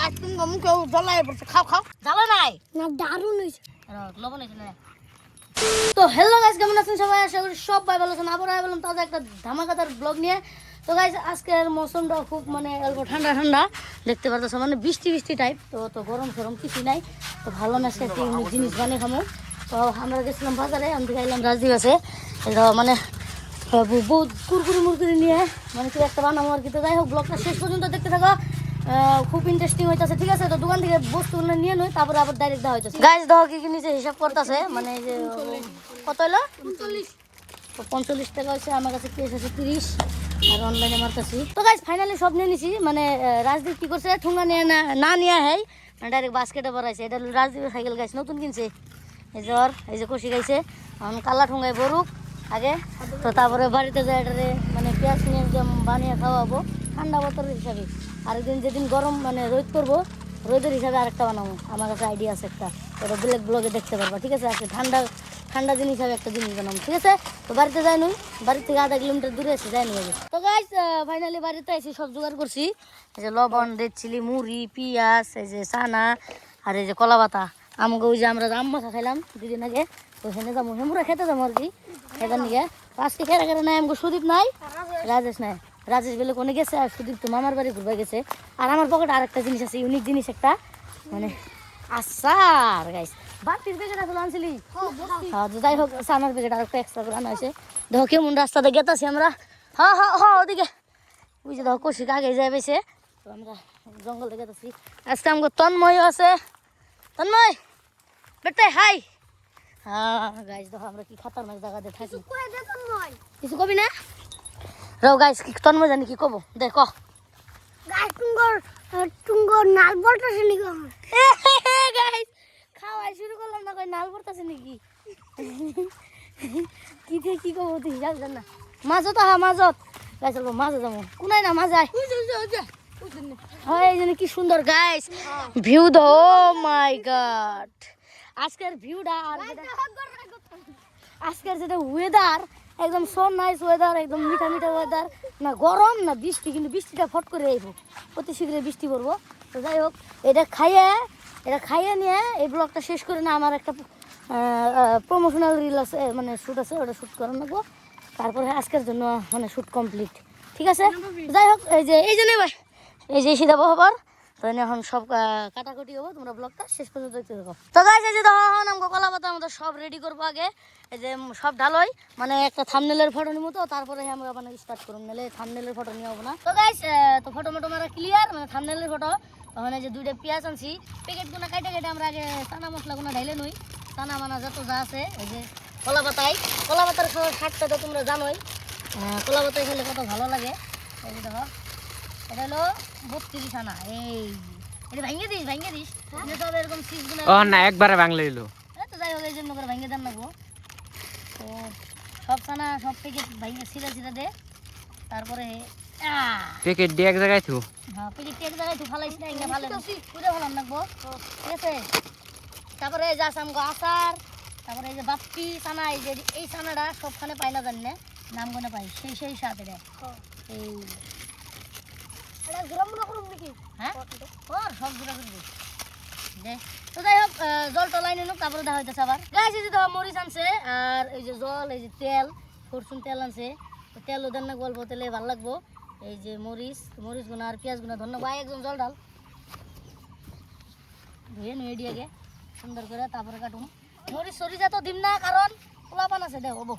গাছ তুমি মুখে জ্বলাই পড়ছে, খাও খাও। জ্বালা নাই না দারুণ হয়েছে। লবণ হয়েছে না। তো হ্যালো গাইস, কেমন আছেন সবাই? আশা করি সবাই ভালো আছেন। আবার বললাম তাজা একটা ধামাকাদার ব্লগ নিয়ে। তো গাইস আজকের মৌসুমটা খুব মানে অল্প ঠান্ডা ঠান্ডা দেখতে পারতেছো, মানে বৃষ্টি বৃষ্টি টাইপ। তো গরম সরম কিছু নাই। তো ভালো না সে একটি জিনিস বানিয়ে খামো। তো আমরা গেছিলাম বাজারে, আমি খাইলাম রাজদীপ আছে এটা মানে বহুত কুরকুরি মুরকুরি নিয়ে মানে কি একটা বানাবো আর কি। তো যাই হোক, ব্লগটা শেষ পর্যন্ত দেখতে থাকো, খুব ইন্টারেস্টিং হইতাছে। ঠিক আছে, তো দোকান থেকে বস্তুগুলো নিয়ে নই, তারপরে আবার ডাইরেক্ট দেওয়া হইতাছে। গাইস দেখো কি কি নিচে হিসাব করতেছে, মানে এই যে কত হলো 45। তো 45 টাকা হচ্ছে, আমার কাছে কেস আছে 30 আর অনলাইনে মারতেছি। তো গাইস ফাইনালি সব নিয়ে নিছি। মানে রাজদীপ কি করছে, ঠুঙ্গা নিয়ে না নিয়ে হয় ডাইরেক্ট বাস্কেটে ভরাইছে। এটা রাজদীপের সাইকেল গাইছে, নতুন কিনছে। এই যে এই যে কষি গাইছে, এখন কালা ঠুঙ্গায় বরুক আগে, তো তারপরে বাড়িতে যায় এটারে মানে পেঁয়াজ নিয়ে বানিয়ে খাওয়াবো ঠান্ডা বোতলের হিসাবে। আরেকদিন যেদিন গরম মানে রোদ করবো, রোদের হিসাবে আরেকটা বানাবো। আমার কাছে আইডিয়া আছে একটা, ওটা ব্ল্যাক ব্লগে দেখতে পারবো। ঠিক আছে, আজকে ঠান্ডা জিনিস হিসাবে একটা জিনিস বানাবো। ঠিক আছে, তো বাড়িতে যাই নুই, বাড়ির থেকে আধা কিলোমিটার দূরে এসে যাই নুই। তো গাইস ফাইনালি বাড়িতে এসে সব জোগাড় করছি। এই যে লবণ, রেড চিলি, মুড়ি, পেঁয়াজ, এই যে চানা আর এই যে কলা পাতা। আমাকে ওই যে আমরা আম মাখা খাইলাম দুদিন আগে, ওইখানে যাবো, হেমুরা খেতে যাবো আর কি। খেতে নিয়ে আজকে খেরা নাই, আমাকে সুদীপ নাই, রাজেশ নাই। রাজেশ বেলে কোনে গেছে, আর সুদীপ তো মামার বাড়ি ঘুরবে গেছে। আর আমার পকেটে আরেকটা জিনিস আছে, ইউনিক জিনিস একটা, মানে আচার গাইস। বাটির প্যাকেট আসলে আনছিলি, যাই হোক সানার প্যাকেট আর একটা এক্সট্রা করে আনা হয়েছে। দেখো কেমন রাস্তাতে গেতাছি আমরা। হ্যাঁ ওদিকে ওই যে দেখো কৌশিক আগে যাই পেয়েছে। তো আমরা জঙ্গলে গেতাছি। আজকে আমাকে তন্ময়ও আছে। তন্ময় বেটাই হাই। হ্যাঁ গাইস দেখো আমরা কি খাতারনাক জায়গাতে থাকি। কিছু কবি না রাও গাইস, কি তন্ময় জানি কি কব দেখ। গাছ টুঙ্গর নাল বলতেছে নাকি গাইস খাওয়াই শুরু করলাম না, কই নাল পড়তাছে নাকি? কি থেকে কি কব তুই জান না। মাজত মাজত গাইস, চলবো মাঝে যাবো। কোনাই না মাজায় হয়। এই জন্য কি সুন্দর গাইস ভিউ দো। মাই গড, আজকের ভিউটা আর আজকের যেটা ওয়েদার, একদম সো নাইস ওয়েদার, একদম মিঠা মিঠা ওয়েদার। না গরম না বৃষ্টি, কিন্তু বৃষ্টিটা ফট করে আইব, অতি শীঘ্রই বৃষ্টি পড়বো। তো যাই হোক, এটা খাইয়ে নিয়ে এই ব্লগটা শেষ করে না আমার একটা প্রমোশনাল রিল আছে, মানে শ্যুট আছে, ওটা শ্যুট করে নেবো। তারপরে আজকের জন্য মানে শ্যুট কমপ্লিট। ঠিক আছে, যাই হোক এই যে নেই এই যে এসে যাবো হবার। তো এখন সব কাটাকুটি হবো, তোমরা ব্লগটা শেষ পর্যন্ত দেখতে থাকো। তো গাইস এই যে তখন আমাকে কলা পাতা আমাদের সব রেডি করবো আগে। এই যে সব ঢালই মানে একটা থাম্বনেলের ফটো নিবো, তো তারপরে আমরা মানে স্টার্ট করবো, নাহলে থাম্বনেলের ফটো নিয়ে হবো না। তো গাইস তো ফটো মটো মারা ক্লিয়ার, মানে থাম্বনেলের ফটো। ওখানে যে 2টা পেঁয়াজ আনছি, প্যাকেটগুলো কাটে আমরা আগে চানা মশলাগুলো ঢাইলে নই, চানা মানা যত যা আছে। এই যে কলা পাতার স্বাদটা তো তোমরা জানোই, কলা পাতায় খেলে কত ভালো লাগে। এই যে দেখো এটা হলো 32 আনা। এটা ভাঙিয়ে দিস সব এরকম সিজগুলো না একবারে বাংলা এলো। তো যাই হোক এই জন্য করে ভাঙিয়ে দেন লাগবো। তো সব চানা সব প্যাকেট ভাঙিয়ে সিধা দে, তারপরে প্যাকেট দিয়ে এক জায়গায় থু। হ্যাঁ প্যাকেট এক জায়গায় তুই ফালাইস না, এখানে ফালাই পুরো ফালান লাগবো। ঠিক আছে, তারপরে যা আমগো আচার, তারপরে এই যে বাপ্পি চানা, এই চানাটা সবখানে পাই না জানি না, নাম গুলো পাই সেই স্বাদ এটা। এই হ্যাঁ সব জোড়া করবি দে। তো যাই হোক জল টলাই নিল, তারপরে দেখা হইতেছে আবার। গাছ এই যে দেখো মরিচ আনছে, আর এই যে জল, এই যে তেল, ফরচুন তেল আনছে। তেলও দেন না, গল্প তেলে ভালো লাগবো। এই যে মরিচ গুনা আর পেঁয়াজ গুনা ধন্য ভাই, একজন জল ঢাল ধুয়ে নুয়ে দিয়ে সুন্দর করে, তারপরে কাটুন। মরিচ সরিষা তো দিম না, কারণ পোলাপান আছে দেখ হবো।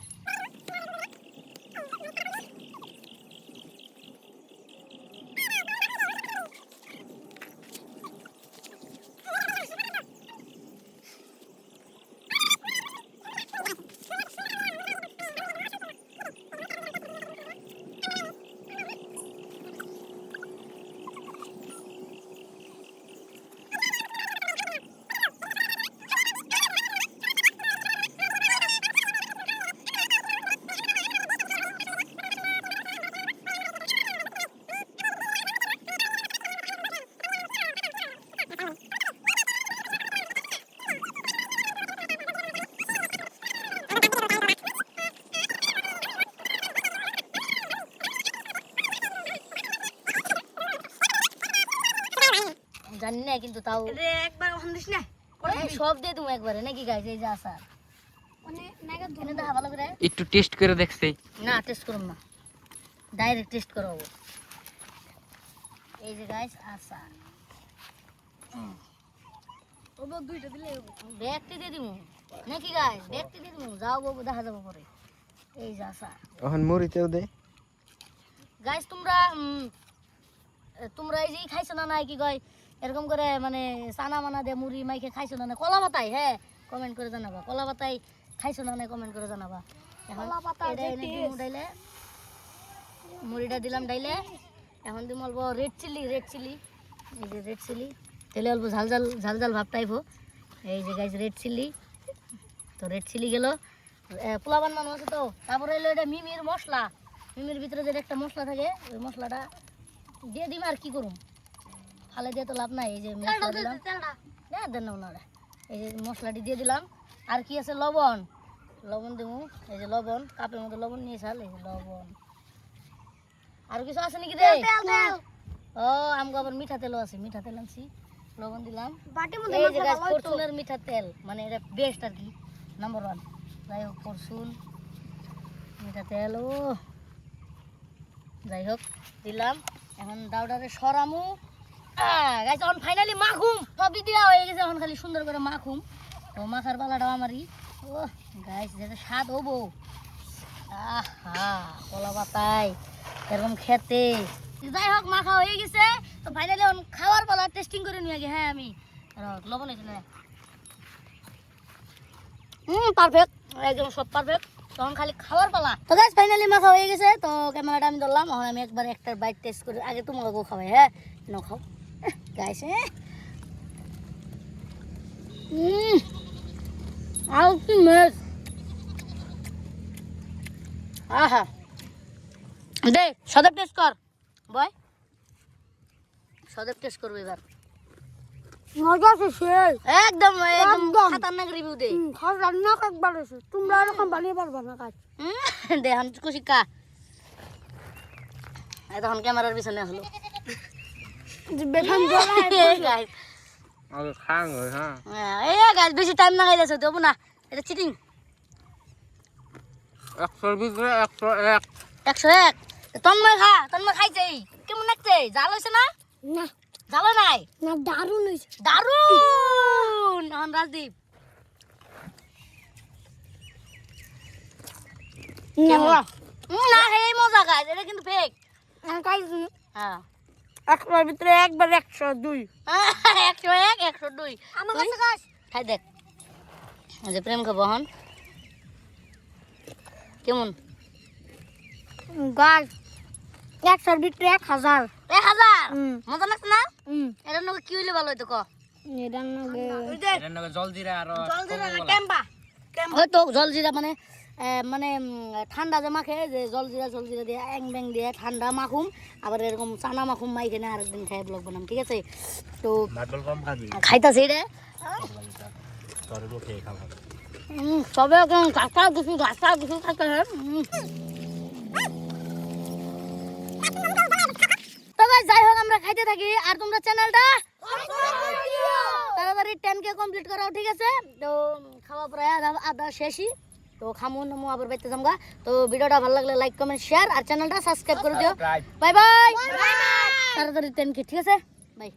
জানি না কিন্তু তাও রে একবার ওখান দিস না সব দিয়ে তুমি একবারে নাকি গাইস এই যে আচার মানে নাগা এনে দেখা ভালো করে একটু টেস্ট করে দেখছি না টেস্ট করুন না ডাইরেক্ট টেস্ট করাবো এই যে গাইস আচার ওবো দুইটা দিলে ব্যাগটি দিয়ে দিমু নাকি গাইস ব্যাগটি দিয়ে দিমু যাও বাবু দেখা যাবো পরে এই যে আচার এখন মুড়িতেও দে গাইস তোমরা তোমরা এই যে খাইছো না নাই কি কয় এরকম করে মানে চানা মানা দিয়ে মুড়ি মাইকে খাইছো না না কলা পাতায় হ্যাঁ কমেন্ট করে জানাবা কলা পাতায় খাইছো না না কমেন্ট করে জানাবা এখন কলা পাতার এটা যে এনে দিমু ডাইলে মুড়িটা দিলাম ডাইলে এখন দিমু অল্প রেড চিলি এই যে রেড চিলি তেলে অল্প ঝাল ঝাল ভাব টাইপও এই যে গাইস রেড চিলি তো রেড চিলি গেল পোলাবান মানুষ আছে তো তারপরে এলো এটা মিমির মশলা মিমির ভিতরে যে একটা মশলা থাকে ওই মশলাটা দিয়ে দিম আর কি করুম ফালে দিয়ে তো লাভ নাই এই যে মশলা দিলাম না দেন না ওনারা এই যে মশলাটি দিয়ে দিলাম আর কি আছে লবণ দেবো এই যে লবণ কাপের মধ্যে লবণ নিয়ে চাল এই যে লবণ আর কিছু আছে নাকি রে ও আমগো আবার মিঠা তেলও আছে মিঠা তেল আনছি লবণ দিলাম বাটির মধ্যে এই যে গাছ ফরচুনের মিঠা তেল মানে এটা বেস্ট আর কি নাম্বার 1 যাই হোক ফরচুন মিঠা তেল ও যাই হোক দিলাম এখন দাউডারে সরামু গাইস এখন ফাইনালি মাখুম সবই দেওয়া হয়ে গেছে এখন খালি সুন্দর করে মাখুম তো মাখার পালাটাও আমারই ও গাইস যেটা স্বাদ হবো আহা কলা পাতায় এরকম খেতে যাই হোক মাখা হয়ে গেছে তো ফাইনালি এখন খাওয়ার পালা টেস্টিং করে নিয়ে আগে হ্যাঁ আমি লবণ হয়েছে না পারফেক্ট একদম সব পারফেক্ট তখন খালি খাওয়ার পালা তো গাইস ফাইনালি মাখা হয়ে গেছে তো ক্যামেরাটা আমি ধরলাম এখন আমি একবার একটা বাইট টেস্ট করে আগে তোমাকেও খাওয়াই হ্যাঁ নাও খাও গাইস আউ কি মেজ আহা দে সদব টেস্ট কর বয় সদব টেস্ট করবে এবার মজা আছে সেই একদম একদম একদম। খতরনাক রিভিউ দে খাস রান্না একবার আছে তোমরা এরকম বানিয়ে পারবা না কাজ দে হান খুশি কা এখন ক্যামেরার পিছনে হলো বেখান জ্বলা গাইস আগে খাং হ্যাঁ এই গাইস বেশি টাইম না গাইছে দেবো না এটা চিটিং 100 ভিতরে 101 101 তন্ময় খাইছে কেমন লাগছে জাল হইছে না না জাল নাই না দারুণ হইছে দারুন এখন রাজদীপ না এই মজা গাইস এটা কিন্তু ফেক হ্যাঁ একবার ভিতরে একবার 102 101 102 আমার কাছে কাজ খাই দেখ যে প্রেম খাবো হন কেমন গাছ 100 ভিতরে 1000 1000 মজা লাগছে না হুম এটা নকে কি হইলে ভালো হইতো ক এটা নগে এর নাকি জলজিরা আর টেম্পা হয়তো জলজিরা মানে মানে ঠান্ডা যে মাখে যে জলজিরা দিয়ে অ্যাং ব্যাং দিয়ে ঠান্ডা মাখুম আবার এরকম চানা মাখুম মাইকে না আরেকদিন খাই ব্লগ বানাম ঠিক আছে তো নাটল কম খাবি খাইতাছে রে তোর রুটি খাবো সবে এখন গাছটা কিছু খাইতে হয় তো গাইস যাই হোক আমরা খাইতে থাকি আর তোমরা চ্যানেলটা তাড়াতাড়ি 10K কমপ্লিট করাও ঠিক আছে তো খাওয়া প্রায় আধা শেষই তো খামু নামু আবার বাইতে যামগা তো ভিডিওটা ভালো লাগলে লাইক কমেন্ট শেয়ার আর চ্যানেলটা সাবস্ক্রাইব করে দিও বাই বাই তাড়াতাড়ি 10K ঠিক আছে বাই